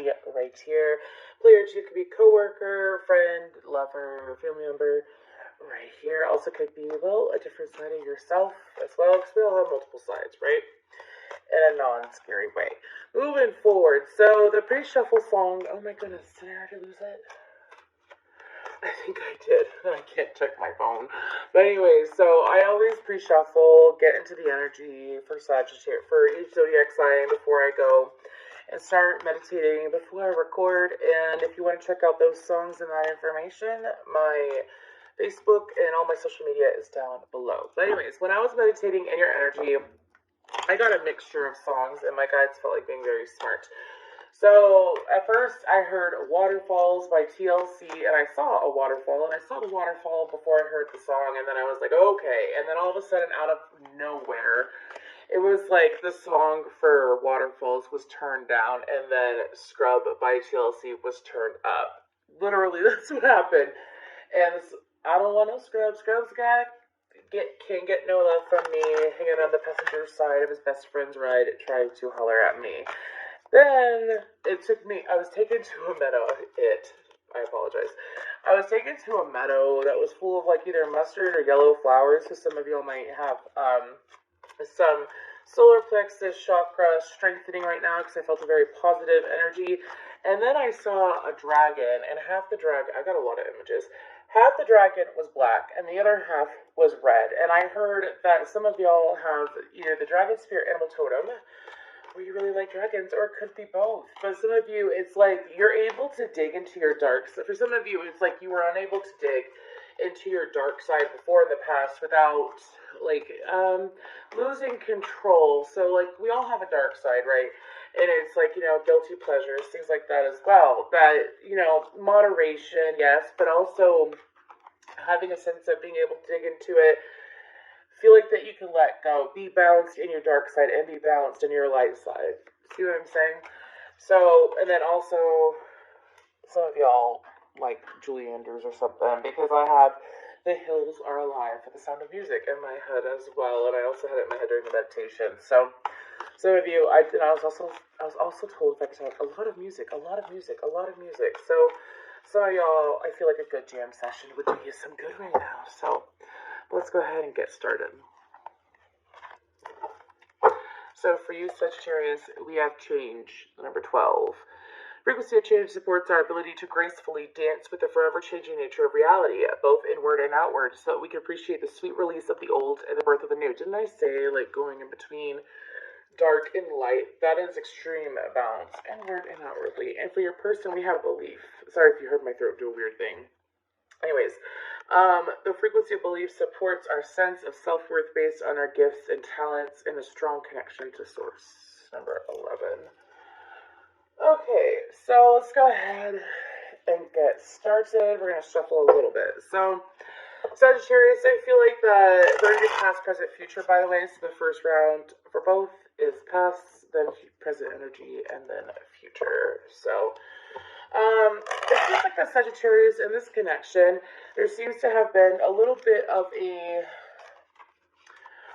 be right here. Player 2 could be coworker, friend, lover, family member, right here. Also could be, well, a different side of yourself as well, because we all have multiple sides, right? In a non-scary way. Moving forward, so the pre-shuffle song, oh my goodness, did I already lose it? I think I did. I can't check my phone. But anyway, so I always pre-shuffle, get into the energy for Sagittarius, for each zodiac sign before I go and start meditating before I record. And if you want to check out those songs and that information, my Facebook and all my social media is down below. But anyways, when I was meditating in your energy, I got a mixture of songs, and my guides felt like being very smart. So, at first, I heard Waterfalls by TLC, and I saw a waterfall, and I saw the waterfall before I heard the song, and then I was like, okay. And then all of a sudden, out of nowhere, it was like the song for Waterfalls was turned down, and then Scrub by TLC was turned up. Literally, that's what happened. And I don't want no scrub. Scrub's got can't get no love from me, hanging on the passenger side of his best friend's ride, trying to holler at me. Then it took me, I was taken to a meadow. I apologize. I was taken to a meadow that was full of like either mustard or yellow flowers, so some of y'all might have some solar plexus chakra strengthening right now because I felt a very positive energy. And then I saw a dragon, and half the dragon, I got a lot of images. Half the dragon was black, and the other half was red. And I heard that some of y'all have either the dragon spirit animal totem, where you really like dragons, or it could be both. But some of you, it's like you're able to dig into your dark side. For some of you, it's like you were unable to dig into your dark side before in the past without, like, losing control. So, like, we all have a dark side, right? And it's like, guilty pleasures, things like that as well. That, moderation, yes, but also having a sense of being able to dig into it, feel like that you can let go, be balanced in your dark side and be balanced in your light side. See what I'm saying? So, and then also, some of y'all like Julie Andrews or something, because I have The Hills Are Alive for the Sound of Music in my head as well, and I also had it in my head during the meditation. So, some of you, I was also told if I could talk a lot of music. So, some of y'all, I feel like a good jam session would do you some good right now. So, let's go ahead and get started. So, for you, Sagittarius, we have change, number 12. Frequency of change supports our ability to gracefully dance with the forever-changing nature of reality, both inward and outward, so that we can appreciate the sweet release of the old and the birth of the new. Didn't I say, like, going in between dark and light? That is extreme balance, inward and outwardly. And for your person, we have belief. Sorry if you heard my throat do a weird thing. Anyways, the frequency of belief supports our sense of self-worth based on our gifts and talents and a strong connection to Source. Number 11. Okay, so let's go ahead and get started. We're going to shuffle a little bit. So, Sagittarius, I feel like they're going to be past, present, future, by the way. So the first round for both is past, then present energy, and then future. So, it seems like the Sagittarius in this connection, there seems to have been a little bit of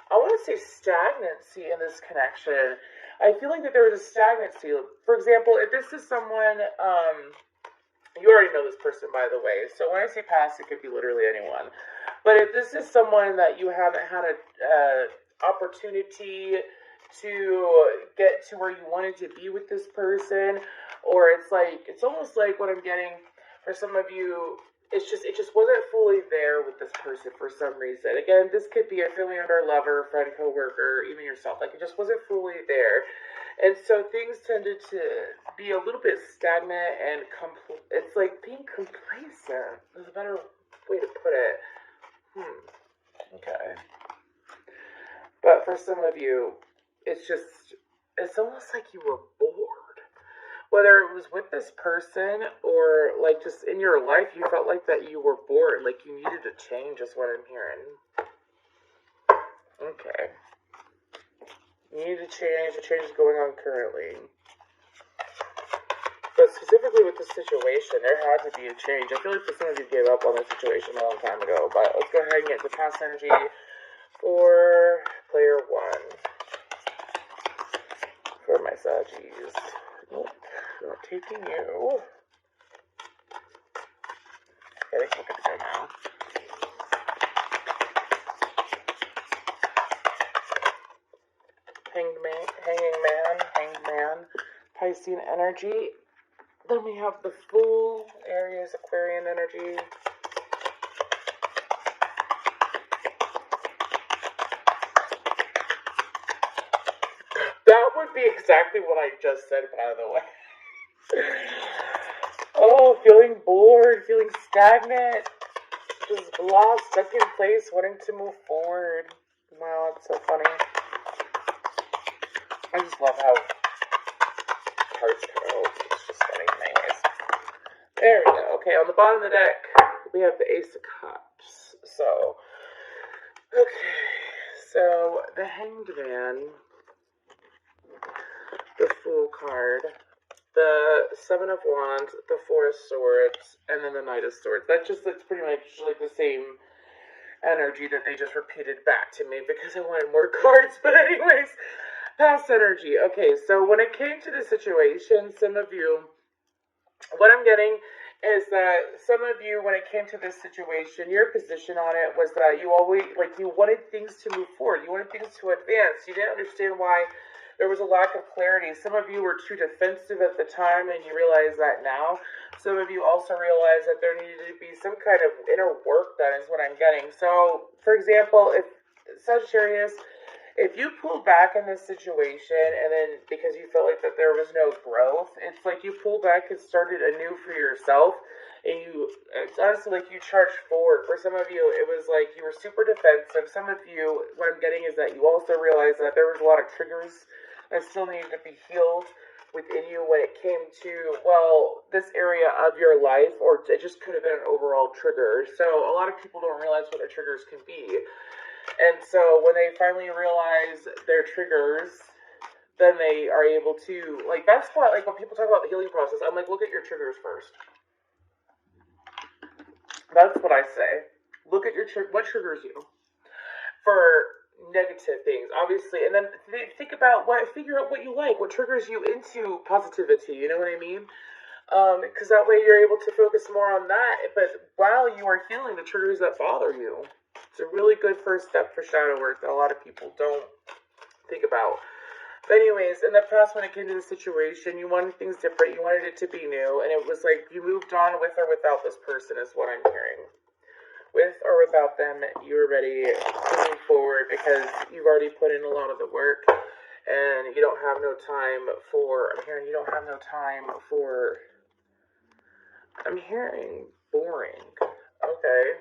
I want to say stagnancy in this connection. I feel like that there was a stagnancy. For example, if this is someone, you already know this person, by the way. So when I say past, it could be literally anyone. But if this is someone that you haven't had an opportunity to get to where you wanted to be with this person, or it's almost like what I'm getting for some of you, it just wasn't fully there with this person for some reason. Again, this could be a family member, lover, friend, coworker, even yourself. Like, it just wasn't fully there. And so things tended to be a little bit stagnant and it's like being complacent. There's a better way to put it. Okay. But for some of you, it's almost like you were bored. Whether it was with this person or, like, just in your life, you felt like that you were bored, like you needed a change is what I'm hearing. Okay. You need a change. A change is going on currently. But specifically with this situation, there had to be a change. I feel like some of you gave up on this situation a long time ago, but let's go ahead and get the past energy for player 1. For my Saggies. Nope, not taking you. Okay, we're good to go now. Hanging man, Piscean energy. Then we have the Fool, Aries, Aquarian energy. That would be exactly what I just said, by the way. Oh, feeling bored, feeling stagnant, just lost, stuck in place, wanting to move forward. Wow, that's so funny. I just love how cards come out. It's just funny. Anyways. There we go. Okay, on the bottom of the deck, we have the Ace of Cups. So, okay. So, the Hanged Man, the Fool card, the Seven of Wands, the Four of Swords, and then the Knight of Swords. That's pretty much like the same energy that they just repeated back to me because I wanted more cards. But anyways, past energy. Okay, so when it came to the situation, some of you, what I'm getting is that some of you, when it came to this situation, your position on it was that you always, like, you wanted things to move forward. You wanted things to advance. You didn't understand why there was a lack of clarity. Some of you were too defensive at the time, and you realize that now. Some of you also realize that there needed to be some kind of inner work done, is what I'm getting. So, for example, if Sagittarius, if you pulled back in this situation and then because you felt like that there was no growth, it's like you pulled back and started anew for yourself, and it's honestly like you charged forward. For some of you, it was like you were super defensive. Some of you, what I'm getting is that you also realized that there was a lot of triggers that still needed to be healed within you when it came to, well, this area of your life, or it just could have been an overall trigger. So a lot of people don't realize what the triggers can be. And so when they finally realize their triggers, then they are able to, like, that's why, like, when people talk about the healing process, I'm like, look at your triggers first. That's what I say. Look at what triggers you for negative things, obviously, and then figure out what you like, what triggers you into positivity, you know what I mean? Because that way you're able to focus more on that, but while you are healing the triggers that bother you. It's a really good first step for shadow work that a lot of people don't think about. But anyways, in the past, when it came to the situation, you wanted things different, you wanted it to be new, and it was like you moved on with or without this person is what I'm hearing. With or without them, you're ready to move forward because you've already put in a lot of the work, and you don't have no time for, I'm hearing boring. Okay.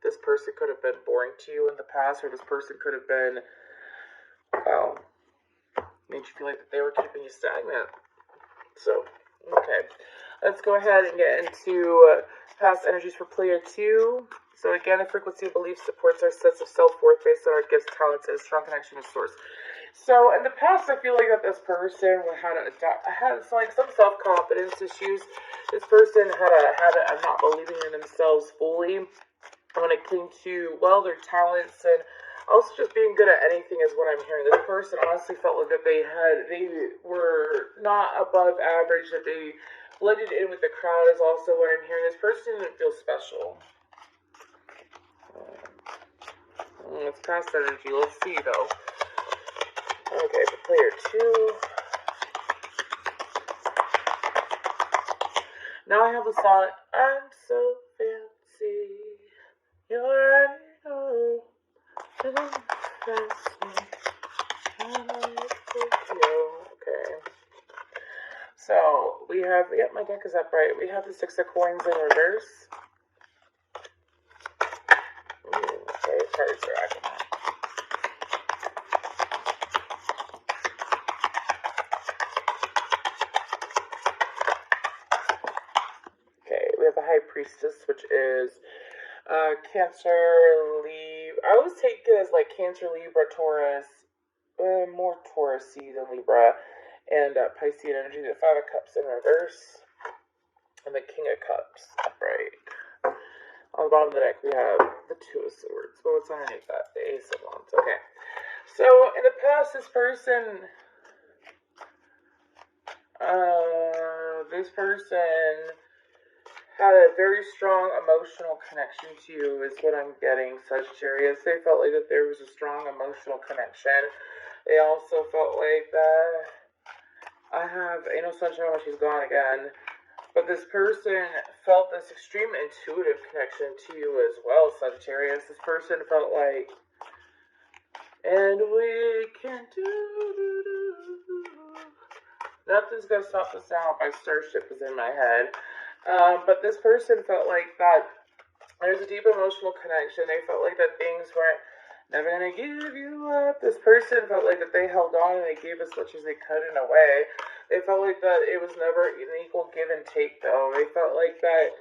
This person could have been boring to you in the past, or this person could have been, well, made you feel like that they were keeping you stagnant. So, okay. Let's go ahead and get into past energies for player 2. So again, the frequency of belief supports our sense of self-worth based on our gifts, talents, and a strong connection to source. So in the past, I feel like that this person had like some self-confidence issues. This person had a habit of not believing in themselves fully when it came to, well, their talents, and also just being good at anything is what I'm hearing. This person honestly felt like that they were not above average, that they blended in with the crowd is also what I'm hearing. This person didn't feel special. It's past energy. Let's see, though. Okay, for player 2. Now I have the song, I'm so fancy. You already know. Okay. So, we have, yep, my deck is upright. We have the 6 of coins in reverse. Okay, cards are acting. Okay, we have the High Priestess, which is Cancer, Libra. I always take it as like Cancer, Libra, Taurus, more Taurus-y than Libra, and Piscean energy. The 5 of Cups in reverse, and the King of Cups upright. On the bottom of the deck, we have the 2 of Swords. Well, what's underneath that? The Ace of Wands. Okay. So, in the past, this person, This person had a very strong emotional connection to you is what I'm getting, Sagittarius. They felt like that there was a strong emotional connection. They also felt like that I have ain't no sunshine when she's gone again. But this person felt this extreme intuitive connection to you as well, Sagittarius. This person felt like, and we can do. Nothing's gonna stop the sound by Starship is in my head. But this person felt like that there's a deep emotional connection. They felt like that things weren't never gonna give you up. This person felt like that they held on and they gave as much as they could in a way. They felt like that it was never an equal give and take though. They felt like that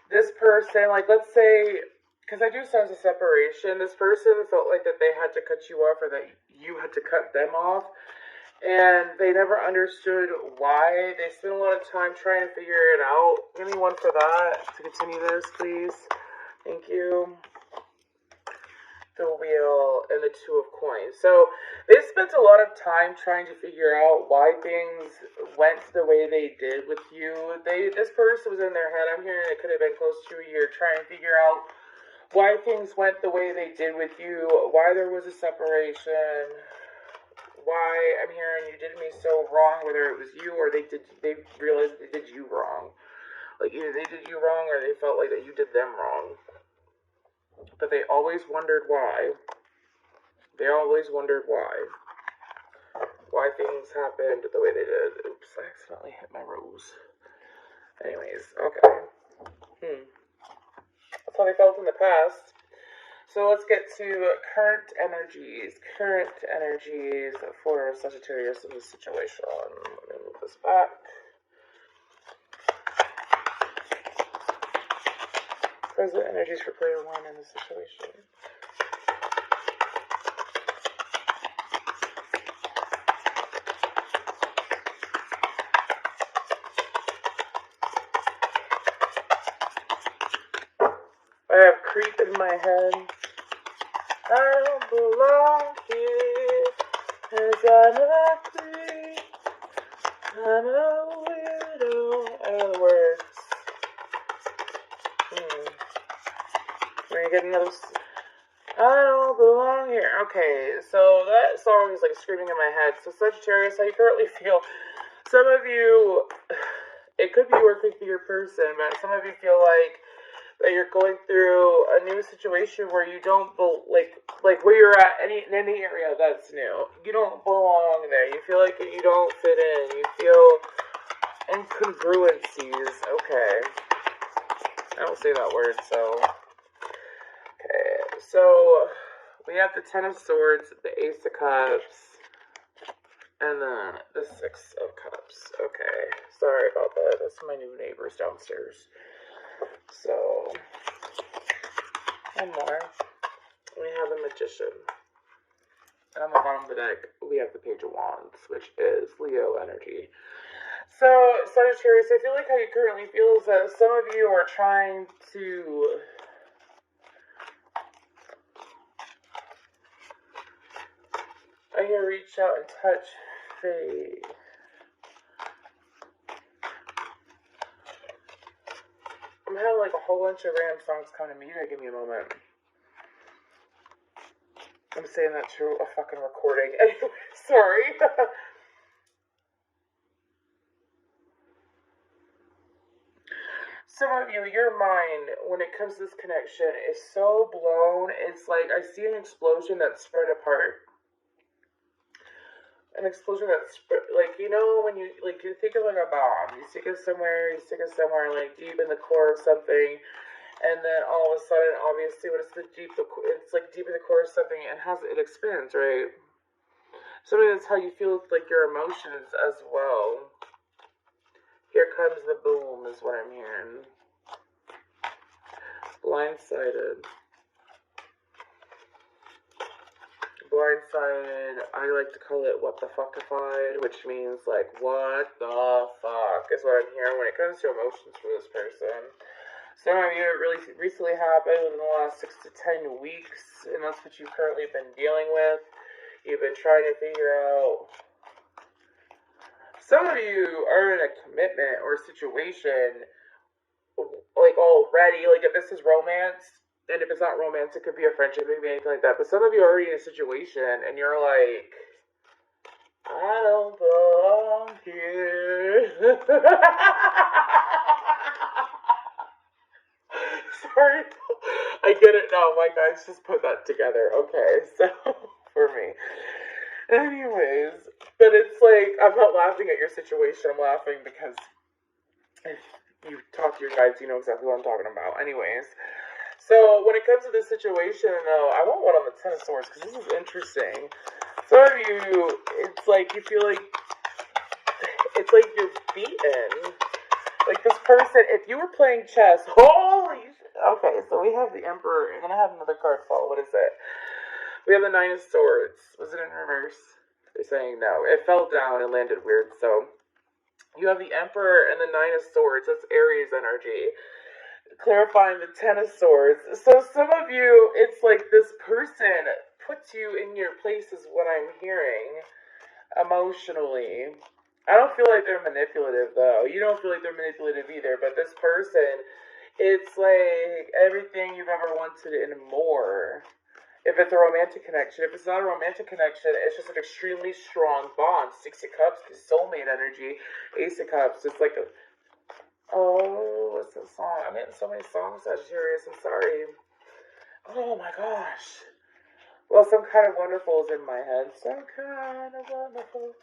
this person, like let's say, because I do sense a separation, this person felt like that they had to cut you off or that you had to cut them off. And they never understood why. They spent a lot of time trying to figure it out. Give me one for that to continue this, please. Thank you. The Wheel and the Two of Coins. So they spent a lot of time trying to figure out why things went the way they did with you. This person was in their head. I'm hearing it could have been close to a year trying to figure out why things went the way they did with you, why there was a separation. Why I'm hearing you did me so wrong, whether it was you or they realized they did you wrong. Like either they did you wrong or they felt like that you did them wrong. But they always wondered why. They always wondered why. Why things happened the way they did. Oops, I accidentally hit my rose. Anyways, okay. That's how they felt in the past. So let's get to current energies. Current energies for Sagittarius in this situation. Let me move this back. Present energies for player one in this situation. I have creep in my head. I don't belong here, 'cause I'm a creep, I'm a weirdo. I know the words. We're gonna get another. I don't belong here. Okay, so that song is like screaming in my head. So Sagittarius, how you currently feel? Some of you, it could be you or it could be your person, but some of you feel like that you're going through a new situation where you don't like where you're at in any area that's new. You don't belong there. You feel like you don't fit in. You feel incongruencies. Okay. I don't say that word, so. Okay, so we have the Ten of Swords, the Ace of Cups, and then the Six of Cups. Okay, sorry about that. That's my new neighbors downstairs. So, one more. We have the Magician. And on the bottom of the deck, we have the Page of Wands, which is Leo energy. So, Sagittarius, I feel like how you currently feel is that some of you are trying to reach out and touch fate. I'm having like a whole bunch of random songs coming to me. Give me a moment. I'm saying that through a fucking recording. Anyway, sorry. Some of you, your mind, when it comes to this connection, is so blown. It's like I see an explosion that's spread apart. An explosion that's like, you know, when you think of like a bomb, you stick it somewhere like deep in the core of something, and then all of a sudden, obviously, when it's like deep in the core of something, it expands, right? So that's how you feel with like your emotions as well. Here comes the boom, is what I'm hearing. Blindsided. Blindsided, I like to call it what the fuckified, which means like what the fuck is what I'm hearing when it comes to emotions for this person. Some of you, it really recently happened within the last 6 to 10 weeks, and that's what you've currently been dealing with. You've been trying to figure out some of you are in a commitment or situation, like already, like if this is romance, and if it's not romance, it could be a friendship, it could be anything like that. But some of you are already in a situation, and you're like, I don't belong here. Sorry, I get it now. My guys just put that together. Okay, so for me. Anyways, but it's like, I'm not laughing at your situation. I'm laughing because if you talk to your guides, you know exactly what I'm talking about. Anyways, so when it comes to this situation, I want one on the Ten of Swords because this is interesting. Some of you, it's like you feel like you're beaten. Like this person, if you were playing chess, holy shit. Okay, so we have the Emperor, and then I have another card fall. What is it? We have the Nine of Swords. Was it in reverse? They're saying no. It fell down and landed weird, so you have the Emperor and the Nine of Swords. That's Aries energy. Clarifying the Ten of Swords. So some of you, it's like this person puts you in your place is what I'm hearing. Emotionally. I don't feel like they're manipulative, though. You don't feel like they're manipulative either, but this person, it's like everything you've ever wanted and more. If it's a romantic connection. If it's not a romantic connection, it's just an extremely strong bond. Six of Cups, soulmate energy. Ace of Cups, it's like a... Oh, what's that song? I'm getting so many songs, Sagittarius. I'm sorry. Oh my gosh. Well, some kind of wonderful is in my head. Some kind of wonderful.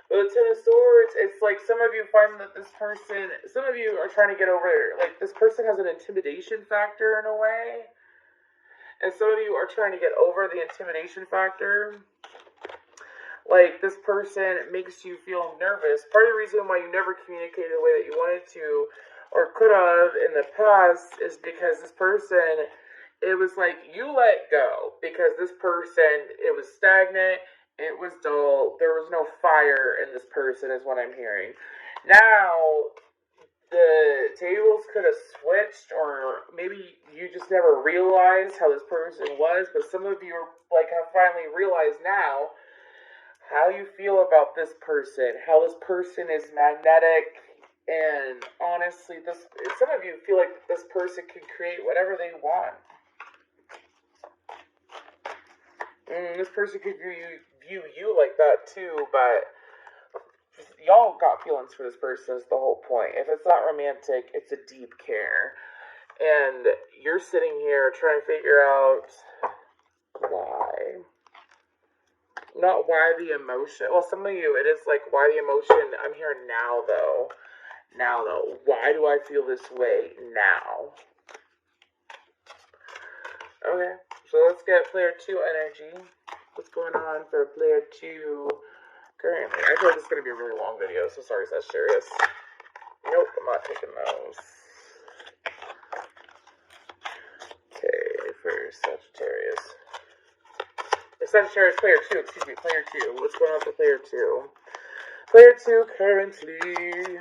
But the Ten of Swords, it's like some of you find that this person, some of you are trying to get over, like this person has an intimidation factor in a way. And some of you are trying to get over the intimidation factor. Like, this person makes you feel nervous. Part of the reason why you never communicated the way that you wanted to or could have in the past is because this person, it was like you let go. Because this person, it was stagnant, it was dull, there was no fire in this person is what I'm hearing. Now, the tables could have switched, or maybe you just never realized how this person was, but some of you like have finally realized now how you feel about this person, how this person is magnetic, and honestly, some of you feel like this person can create whatever they want. This person could view you like that too, but y'all got feelings for this person is the whole point. If it's not romantic, it's a deep care. And you're sitting here trying to figure out why. Not why the emotion. Well, some of you, it is like why the emotion. I'm here now, though. Now, though. Why do I feel this way now? Okay, so let's get player 2 energy. What's going on for player 2 currently? I feel like this is going to be a really long video, so sorry, Sagittarius. Nope, I'm not taking those. Okay, for Sagittarius. Sagittarius, player 2, excuse me, player 2. What's going on for player 2? Player 2 currently...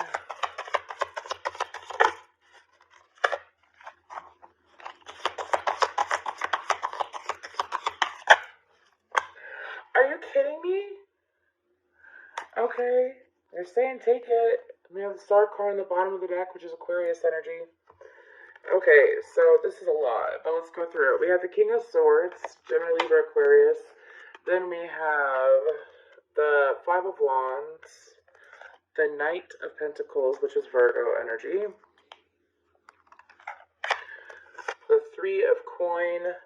Are you kidding me? Okay, they're saying take it. We have the star card in the bottom of the deck, which is Aquarius energy. Okay, so this is a lot, but let's go through it. We have the King of Swords, Gemini, Libra, Aquarius. Then we have the Five of Wands, the Knight of Pentacles, which is Virgo energy. The Three of Coin,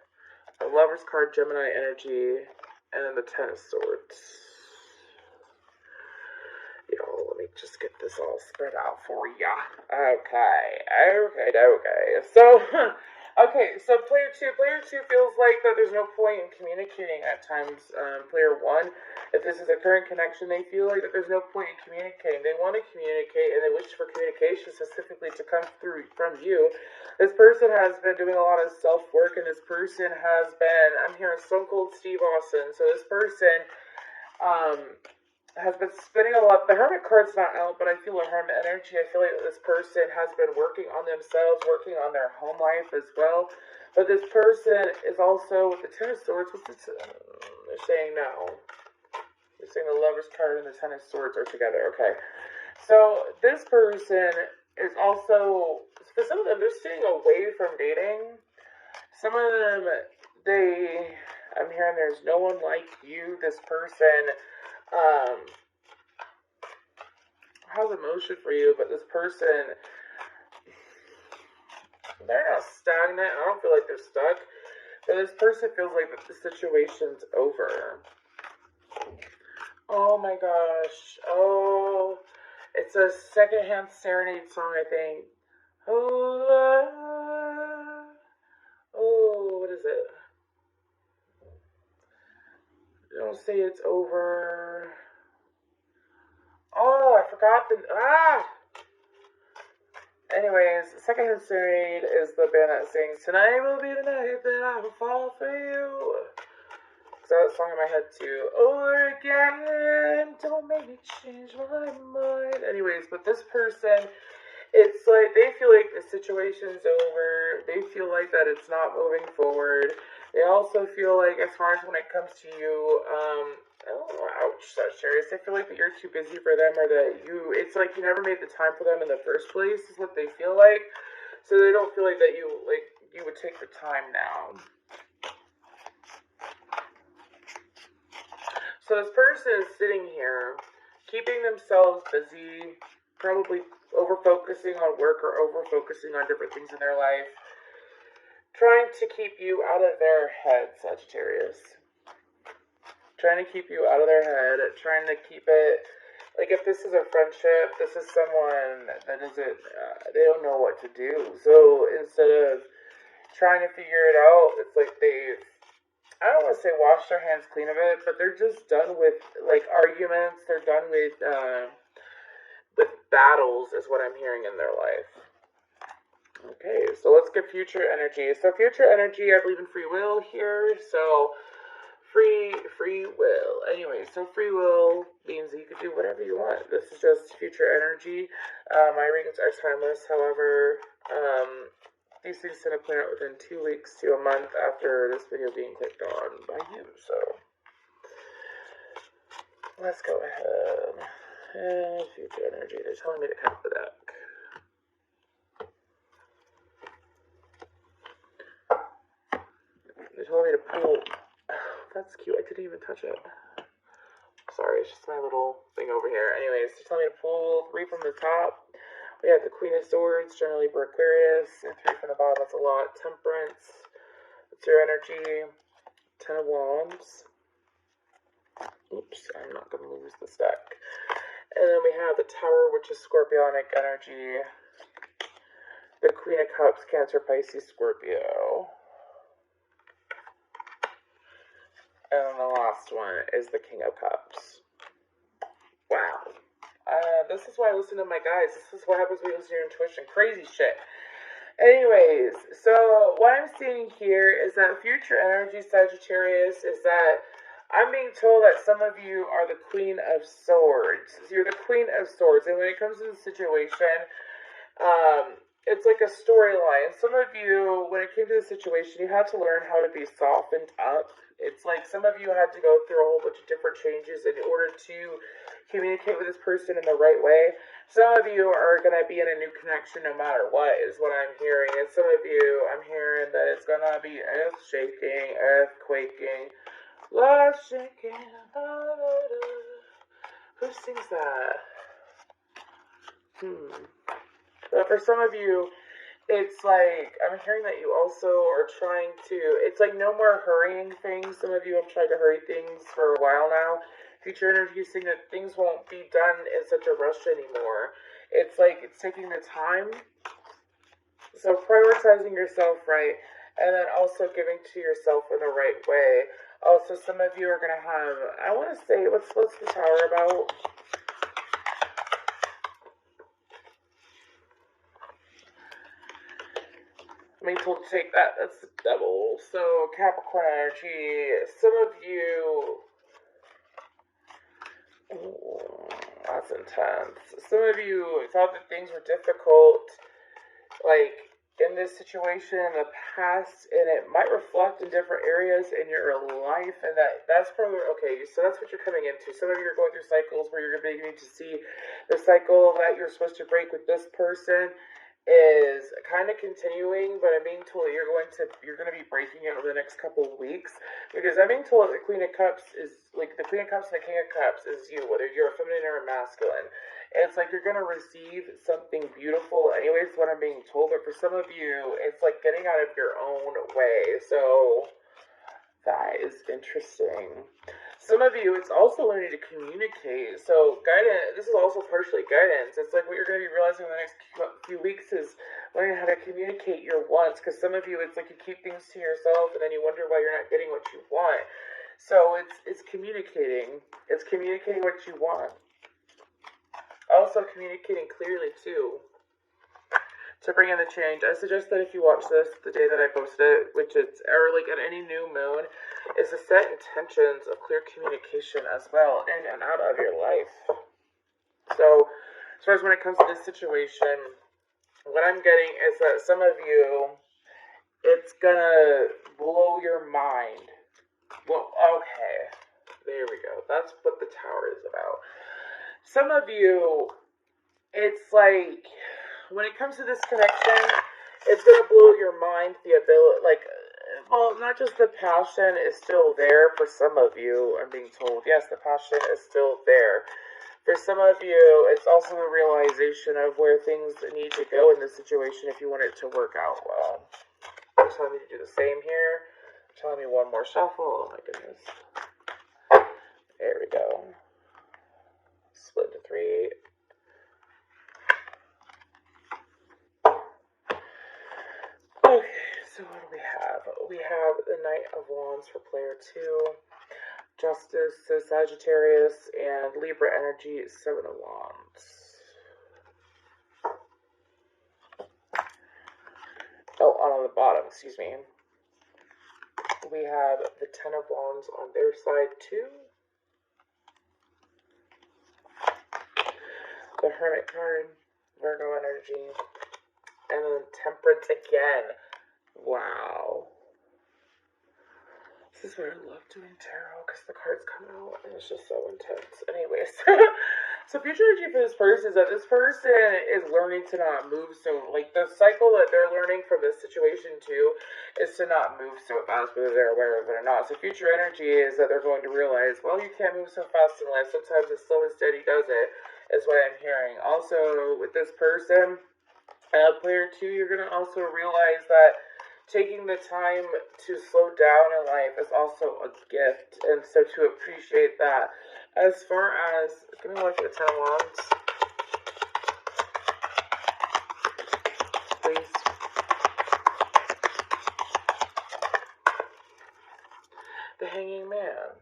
the Lover's card, Gemini energy, and then the Ten of Swords. Let me just get this all spread out for ya. Okay. So player 2 feels like that there's no point in communicating at times. Player 1, if this is a current connection, they feel like that there's no point in communicating. They want to communicate, and they wish for communication specifically to come through from you. This person has been doing a lot of self-work, and this person has been, I'm hearing Stone Cold Steve Austin, so this person, has been spending a lot. The Hermit card's not out, but I feel a Hermit energy. I feel like this person has been working on themselves, working on their home life as well. But this person is also with the Ten of Swords. What's this? They're saying no. They're saying the Lover's card and the Ten of Swords are together. Okay. So this person is also, for some of them, they're staying away from dating. Some of them, I'm hearing there's no one like you. This person has emotion for you, but this person, they're not stagnant. I don't feel like they're stuck. But this person feels like the situation's over. Oh my gosh. Oh, it's a secondhand serenade song, I think. Oh, what is it? Don't say it's over. Oh, I forgot the. Anyways, Secondhand Serenade is the band that sings "Tonight will be the night that I will fall for you." So that song in my head too. Over again, don't make me change my mind. Anyways, but this person, it's like they feel like the situation's over. They feel like that it's not moving forward. They also feel like, as far as when it comes to you, oh, ouch, Sagittarius. They feel like that you're too busy for them, or that it's like you never made the time for them in the first place, is what they feel like. So they don't feel like that you would take the time now. So this person is sitting here, keeping themselves busy, probably over-focusing on work or over-focusing on different things in their life, trying to keep you out of their head, Sagittarius. Trying to keep you out of their head, trying to keep it, like if this is a friendship, this is someone that isn't, they don't know what to do. So instead of trying to figure it out, it's like I don't want to say wash their hands clean of it, but they're just done with like arguments. They're done with battles, is what I'm hearing in their life. Okay, so let's get future energy. So future energy, I believe in free will here. So free will. Anyway, so free will means that you can do whatever you want. This is just future energy. My readings are timeless. However, these things tend to play out within 2 weeks to a month after this video being clicked on by you. So let's go ahead. And future energy. They're telling me to count the deck. They told me to pull. Oh, that's cute. I didn't even touch it. Sorry, it's just my little thing over here. Anyways, they told me to pull 3 from the top. We have the Queen of Swords, generally for Aquarius, and 3 from the bottom. That's a lot. Temperance. That's your energy. 10 of Wands. Oops, I'm not going to lose this deck. And then we have the Tower, which is Scorpionic energy. The Queen of Cups, Cancer, Pisces, Scorpio. And then the last one is the King of Cups. Wow. This is why I listen to my guys. This is what happens when you listen to your intuition. Crazy shit. Anyways, so what I'm seeing here is that future energy, Sagittarius, is that I'm being told that some of you are the Queen of Swords. So you're the Queen of Swords. And when it comes to the situation, it's like a storyline. Some of you, when it came to the situation, you had to learn how to be softened up. It's like some of you had to go through a whole bunch of different changes in order to communicate with this person in the right way. Some of you are going to be in a new connection no matter what, is what I'm hearing. And some of you, I'm hearing that it's going to be earth shaking, earth quaking, love shaking. Who sings that? But for some of you, it's like, I'm hearing that you also are trying to, it's like no more hurrying things. Some of you have tried to hurry things for a while now. Future energy is saying that things won't be done in such a rush anymore. It's like, it's taking the time. So prioritizing yourself right, and then also giving to yourself in the right way. Also, some of you are going to have, I want to say, what's the Tower about? I'm being told to take that. That's the Devil. So, Capricorn energy. Some of you... Ooh, that's intense. Some of you thought that things were difficult. Like, in this situation in the past, and it might reflect in different areas in your life, and that's probably okay. So that's what you're coming into. Some of you are going through cycles where you're beginning to see the cycle that you're supposed to break with this person is kind of continuing, but I'm being told you're going to be breaking it over the next couple of weeks, because I'm being told that the Queen of Cups is like the Queen of Cups and the King of Cups is you, whether you're a feminine or a masculine. It's like you're going to receive something beautiful anyways, what I'm being told. But for some of you, it's like getting out of your own way. So that is interesting. Some of you, it's also learning to communicate. So guidance, this is also partially guidance. It's like what you're going to be realizing in the next few weeks is learning how to communicate your wants. Because some of you, it's like you keep things to yourself and then you wonder why you're not getting what you want. So it's communicating. It's communicating what you want. Also communicating clearly too, to bring in the change. I suggest that if you watch this the day that I posted it, which is, or like at any new moon, is to set intentions of clear communication as well in and out of your life. So as far as when it comes to this situation, what I'm getting is that some of you, it's gonna blow your mind. Well, okay, there we go. That's what the Tower is about. Some of you, it's like, when it comes to this connection, it's going to blow your mind, the ability, like, well, not just the passion is still there for some of you, I'm being told. Yes, the passion is still there. For some of you, it's also a realization of where things need to go in this situation if you want it to work out well. They're telling me to do the same here. They're telling me one more shuffle. Oh my goodness. There we go. Split into 3. Okay, so what do we have? We have the Knight of Wands for player 2, Justice, so Sagittarius, and Libra energy, 7 of Wands. Oh, on the bottom, excuse me. We have the 10 of Wands on their side too. The Hermit card, Virgo energy, and then Temperance again. Wow. This is where I love doing tarot, because the cards come out and it's just so intense. Anyways, so future energy for this person is that this person is learning to not move so, like the cycle that they're learning from this situation too is to not move so fast, whether they're aware of it or not. So future energy is that they're going to realize, well, you can't move so fast in life. Sometimes the slow and steady does it, is what I'm hearing. Also, with this person, player 2, you're going to also realize that taking the time to slow down in life is also a gift, and so to appreciate that. As far as, give me one for the 10 of Wands, please. The Hanging Man.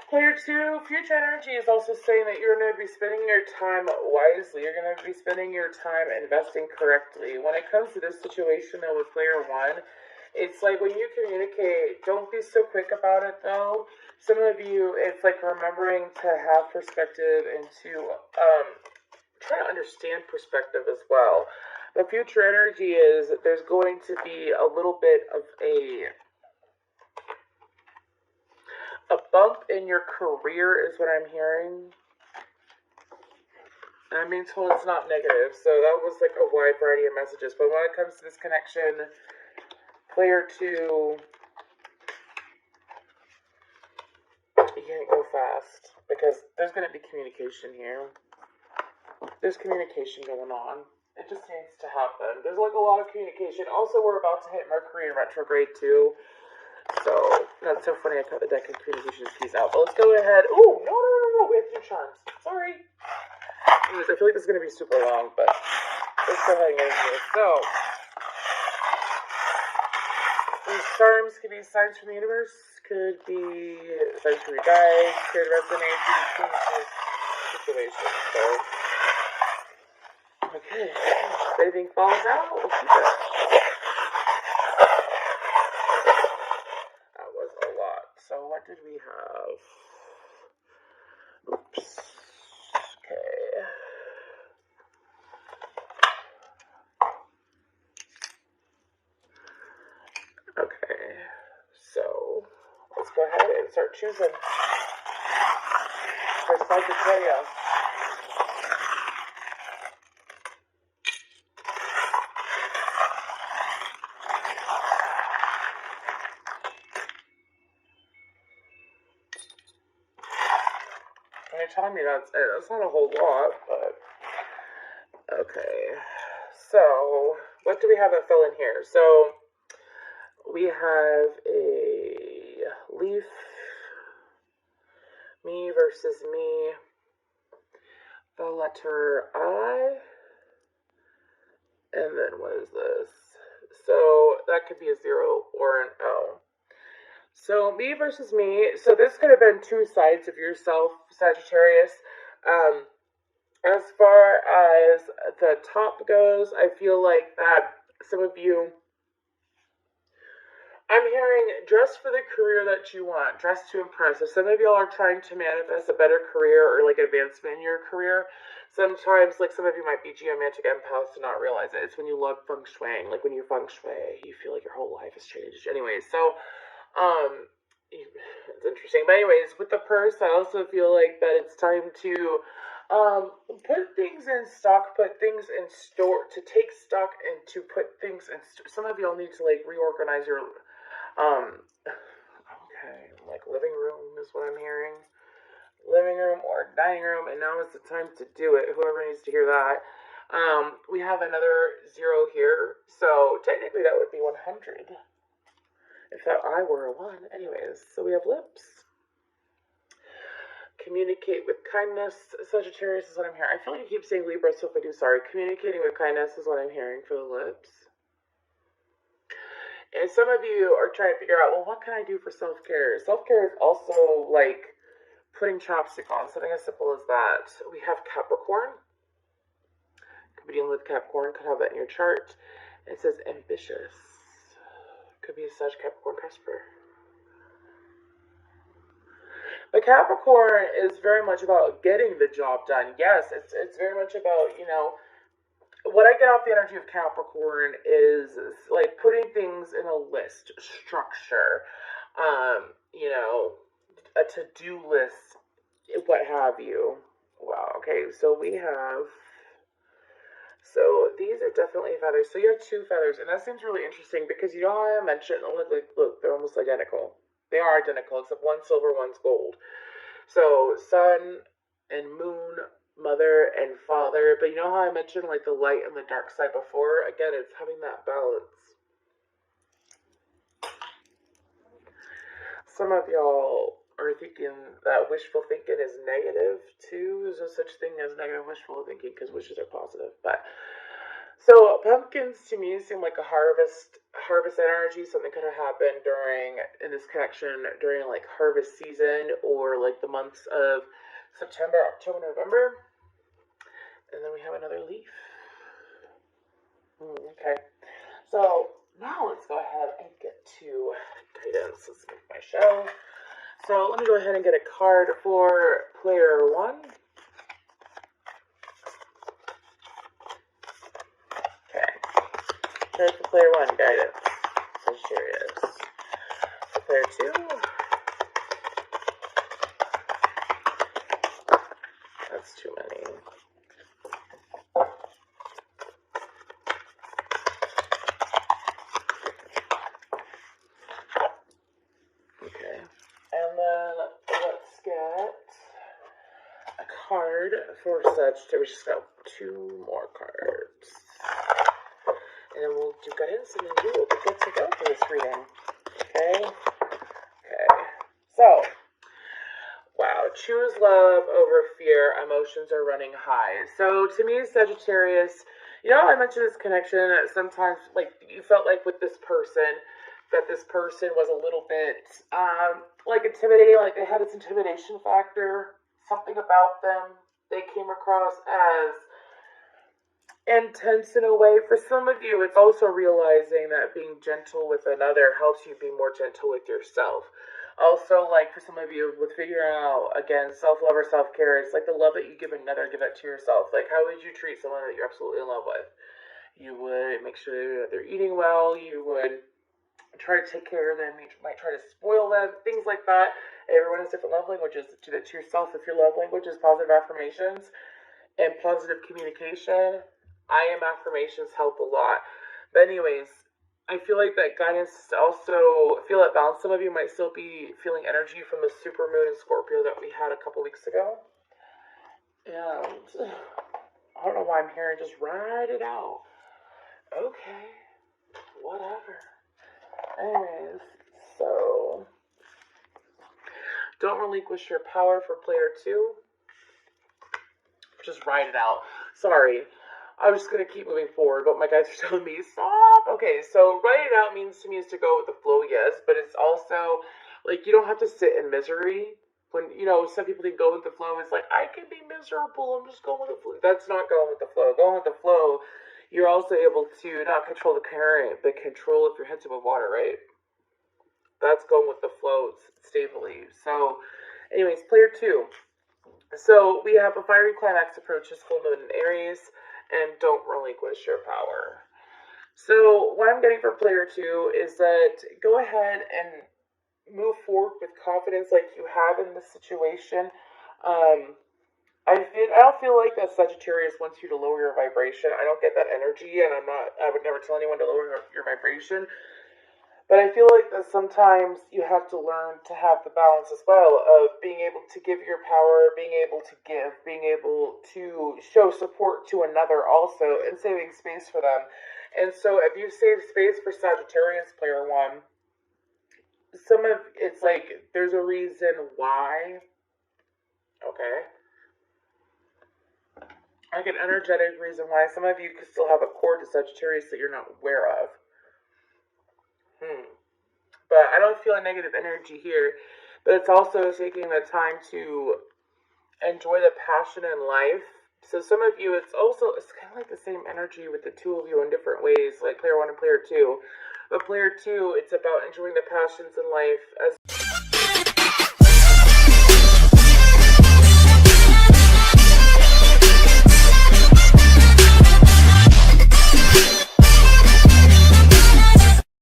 Player 2, future energy is also saying that you're going to be spending your time wisely. You're going to be spending your time investing correctly. When it comes to this situation, though, with player 1, it's like when you communicate, don't be so quick about it, though. Some of you, it's like remembering to have perspective and to try to understand perspective as well. The future energy is that there's going to be a little bit of a bump in your career is what I'm hearing. I mean, told it's not negative, so that was like a wide variety of messages. But when it comes to this connection, player 2, you can't go fast because there's going to be communication here. There's communication going on. It just needs to happen. There's like a lot of communication. Also, we're about to hit Mercury in retrograde too. So, that's so funny, I cut the deck of communications piece out. But let's go ahead. Ooh, no, we have to do charms. Sorry. Anyways, I feel like this is going to be super long, but let's go ahead and get into this. So, these charms could be signs from the universe, could be signs from your guides, could resonate between this situation. So, okay. If anything falls out, we'll keep it. So what did we have? Oops. Okay. Okay, so let's go ahead and start choosing for Sagittarius. And you're telling me that's not a whole lot, but okay. So, what do we have to fill in here? So, we have a leaf, me versus me, the letter I, and then what is this? So, that could be a 0 or an O. So, me versus me. So, this could have been two sides of yourself, Sagittarius. As far as the top goes, I feel like that some of you, I'm hearing dress for the career that you want, dress to impress. If some of y'all are trying to manifest a better career or like advancement in your career, sometimes like some of you might be geomantic empaths to not realize it. It's when you love feng shui. Like when you feng shui, you feel like your whole life has changed. Anyways, so it's interesting. But anyways, with the purse, I also feel like that it's time to put things in stock, put things in store, to take stock and to put things in some of y'all need to like reorganize your okay, like living room is what I'm hearing. Living room or dining room, and now is the time to do it. Whoever needs to hear that. We have another 0 here, so technically that would be 100. If that I were a 1. Anyways, so we have lips. Communicate with kindness. Sagittarius is what I'm hearing. I feel like I keep saying Libra, so if I do, sorry. Communicating with kindness is what I'm hearing for the lips. And some of you are trying to figure out, well, what can I do for self-care? Self-care is also like putting chapstick on, something as simple as that. We have Capricorn. Could be dealing with Capricorn, could have that in your chart. It says ambitious. Could be a Sag Capricorn Casper. But Capricorn is very much about getting the job done. Yes, it's very much about, you know, what I get off the energy of Capricorn is like putting things in a list, structure, you know, a to-do list, what have you. Wow, okay, so we have, so these are definitely feathers. So you have 2 feathers, and that seems really interesting because you know how I mentioned, look, they're almost identical. They are identical, except one's silver, one's gold. So sun and moon, mother and father. But you know how I mentioned like the light and the dark side before? Again, it's having that balance. Some of y'all are thinking that wishful thinking is negative too. There's no such thing as negative wishful thinking because wishes are positive. But so pumpkins to me seem like a harvest energy. Something could have happened in this connection during like harvest season or like the months of September, October, November. And then we have another leaf. Okay. So now let's go ahead and get to guidance. Let's make my show. So let me go ahead and get a card for player 1. Okay, for player 1, guidance. Sagittarius. For player 2, that's too many. Okay, and then let's get a card for Sagittarius. We just got 2 more cards. And then we'll do guidance, and then we will be good to go for this reading. Okay? Okay. So, wow. Choose love over fear. Emotions are running high. So, to me, Sagittarius, you know, I mentioned this connection that sometimes, like, you felt like with this person, that this person was a little bit, like, intimidating. Like, they had this intimidation factor. Something about them. They came across as intense in a way. For some of you, it's also realizing that being gentle with another helps you be more gentle with yourself. Also, like for some of you, with figuring out, again, self-love or self-care, it's like the love that you give another, give it to yourself. Like, how would you treat someone that you're absolutely in love with? You would make sure that they're eating well. You would try to take care of them, you might try to spoil them, things like that. Everyone has different love languages. Do that to yourself. If your love language is positive affirmations and positive communication, I am affirmations help a lot. But anyways, I feel like that guidance also feel that balance. Some of you might still be feeling energy from the super moon in Scorpio that we had a couple weeks ago. And I don't know why I'm here and just ride it out. Okay, whatever. Anyways, so don't relinquish your power for player 2. Just ride it out. Sorry. I'm just going to keep moving forward, but my guys are telling me, stop! Okay, so ride it out means to me is to go with the flow, yes, but it's also, like, you don't have to sit in misery. When, some people think go with the flow is like, I can be miserable, I'm just going with the flow. That's not going with the flow. Going with the flow, you're also able to not control the current, but control if your head's above water, right? That's going with the flow stably. So, anyways, player 2. So, we have a fiery climax approaches full moon in Aries, and don't relinquish your power. So, what I'm getting for player 2 is that go ahead and move forward with confidence like you have in this situation. I don't feel like that Sagittarius wants you to lower your vibration. I don't get that energy, and I would never tell anyone to lower your vibration. But I feel like that sometimes you have to learn to have the balance as well of being able to give your power, being able to give, being able to show support to another also, and saving space for them. And so if you save space for Sagittarius player 1, it's like there's a reason why. Okay. Like an energetic reason why some of you could still have a cord to Sagittarius that you're not aware of. But I don't feel a negative energy here. But it's also taking the time to enjoy the passion in life. So some of you, it's kind of like the same energy with the two of you in different ways, like player 1 and player 2. But player 2, it's about enjoying the passions in life as